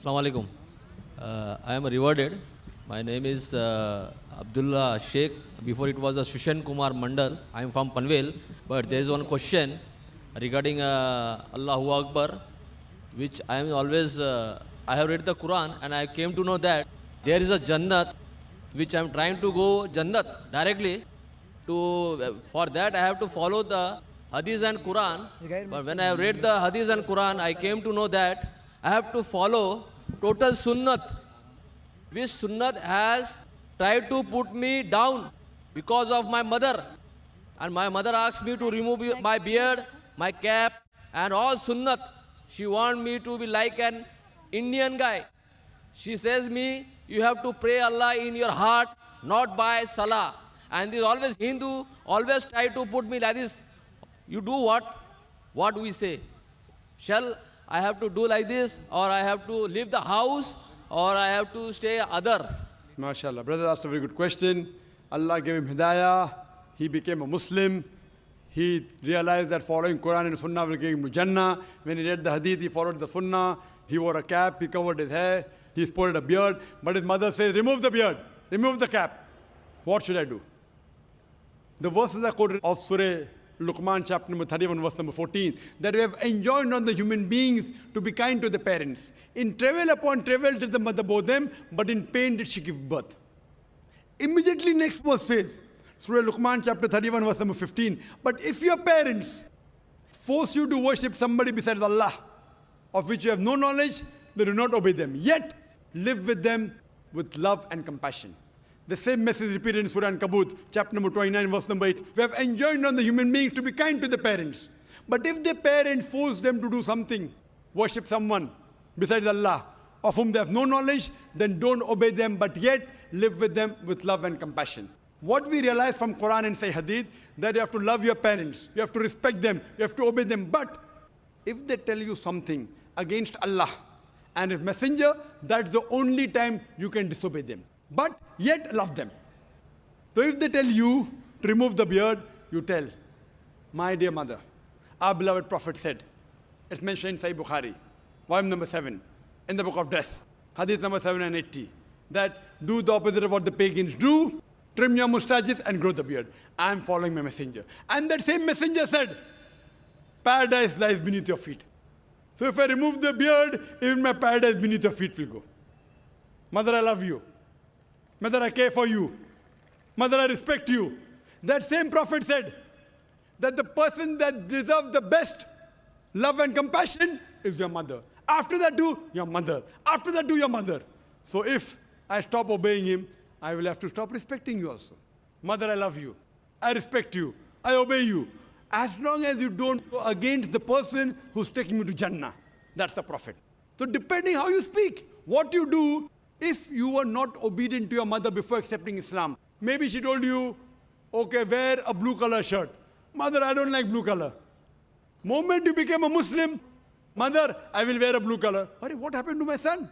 Assalamu alaikum. I am rewarded. My name is Abdullah Sheikh. Before it was a Shushan Kumar Mandal. I am from Panvel. But there is one question regarding Allahu Akbar, which I am always, I have read the Quran and I came to know that there is a Jannat, which I am trying to go Jannat directly. For that I have to follow the Hadith and Quran. But when I have read the Hadith and Quran, I came to know that I have to follow total Sunnat, which Sunnat has tried to put me down because of my mother. And my mother asked me to remove my beard, my cap, and all Sunnat. She wants me to be like an Indian guy. She says me, you have to pray Allah in your heart, not by Salah. And this always Hindu always try to put me like this. You do what we say. Shall I have to do like this, or I have to leave the house, or I have to stay other? MashaAllah. Brother asked a very good question. Allah gave him hidayah. He became a Muslim. He realized that following Quran and Sunnah will give him to Jannah. When he read the Hadith, he followed the Sunnah. He wore a cap. He covered his hair. He sported a beard. But his mother says, remove the beard. Remove the cap. What should I do? The verses are quoted of Surah Luqman chapter number 31 verse number 14, that we have enjoined on the human beings to be kind to the parents. In travail upon travail did the mother bore them, but in pain did she give birth. Immediately next verse says, Surah Luqman chapter 31 verse number 15, but if your parents force you to worship somebody besides Allah, of which you have no knowledge, then do not obey them. Yet live with them with love and compassion. The same message repeated in Surah An-Kabut, chapter number 29, verse number 8. We have enjoined on the human beings to be kind to the parents. But if the parents force them to do something, worship someone besides Allah, of whom they have no knowledge, then don't obey them, but yet live with them with love and compassion. What we realize from Quran and Sahih Hadith, that you have to love your parents, you have to respect them, you have to obey them. But if they tell you something against Allah and His Messenger, that's the only time you can disobey them. But yet love them. So if they tell you to remove the beard, you tell, my dear mother, our beloved Prophet said, it's mentioned in Sahih Bukhari, volume number 7, in the book of death, hadith number 780, that do the opposite of what the pagans do, trim your mustaches and grow the beard. I am following my messenger. And that same messenger said, paradise lies beneath your feet. So if I remove the beard, even my paradise beneath your feet will go. Mother, I love you. Mother, I care for you. Mother, I respect you. That same Prophet said that the person that deserves the best love and compassion is your mother. After that, do your mother. After that, do your mother. So if I stop obeying him, I will have to stop respecting you also. Mother, I love you. I respect you. I obey you. As long as you don't go against the person who's taking you to Jannah. That's the Prophet. So depending how you speak, what you do, if you were not obedient to your mother before accepting Islam, maybe she told you, okay, wear a blue color shirt. Mother, I don't like blue color. Moment you became a Muslim, mother, I will wear a blue color. What happened to my son?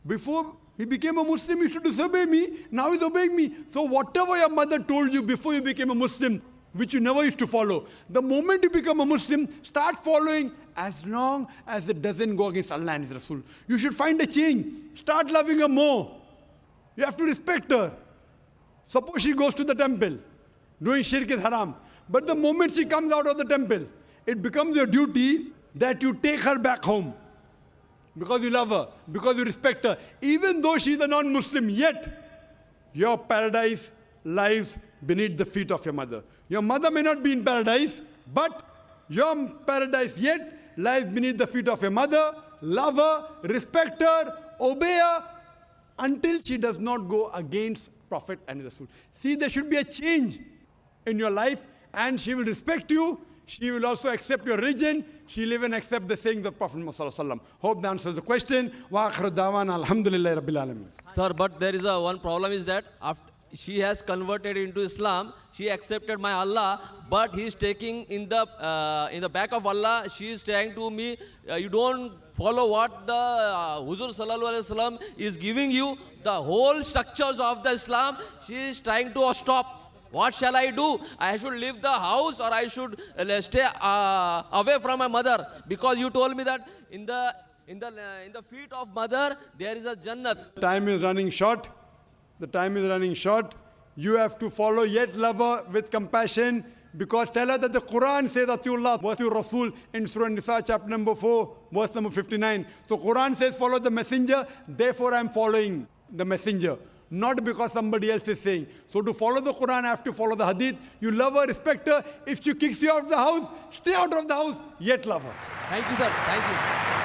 Before he became a Muslim, he used to disobey me. Now he's obeying me. So whatever your mother told you before you became a Muslim, which you never used to follow, the moment you become a Muslim, start following as long as it doesn't go against Allah and His Rasul. You should find a change. Start loving her more. You have to respect her. Suppose she goes to the temple, doing shirk is haram. But the moment she comes out of the temple, it becomes your duty that you take her back home. Because you love her, because you respect her. Even though she is a non-Muslim, yet your paradise lies beneath the feet of your mother. Your mother may not be in paradise, but your paradise yet lies beneath the feet of your mother. Love her, respect her, obey her, until she does not go against Prophet and Rasul. See, there should be a change in your life, and she will respect you. She will also accept your religion. She will even accept the sayings of Prophet Muhammad. Hope that answers the question. Wa akhiru da'wana alhamdulillahi rabbil alamin. Sir, but there is one problem is that after she has converted into Islam, she accepted my Allah, but he is taking in the back of Allah, she is saying to me, you don't follow what the Huzur Sallallahu Alaihi Wasallam is giving you, the whole structures of the Islam, she is trying to stop. What shall I do? I should leave the house, or I should stay away from my mother? Because you told me that in the in the feet of mother, there is a Jannat. Time is running short. The time is running short. You have to follow, yet love her with compassion, because tell her that the Quran says Atiullah wa atiur Rasul in Surah Nisa chapter number 4, verse number 59. So Quran says follow the messenger, therefore I am following the messenger, not because somebody else is saying. So to follow the Quran, I have to follow the hadith. You love her, respect her. If she kicks you out of the house, stay out of the house, yet love her. Thank you, sir. Thank you.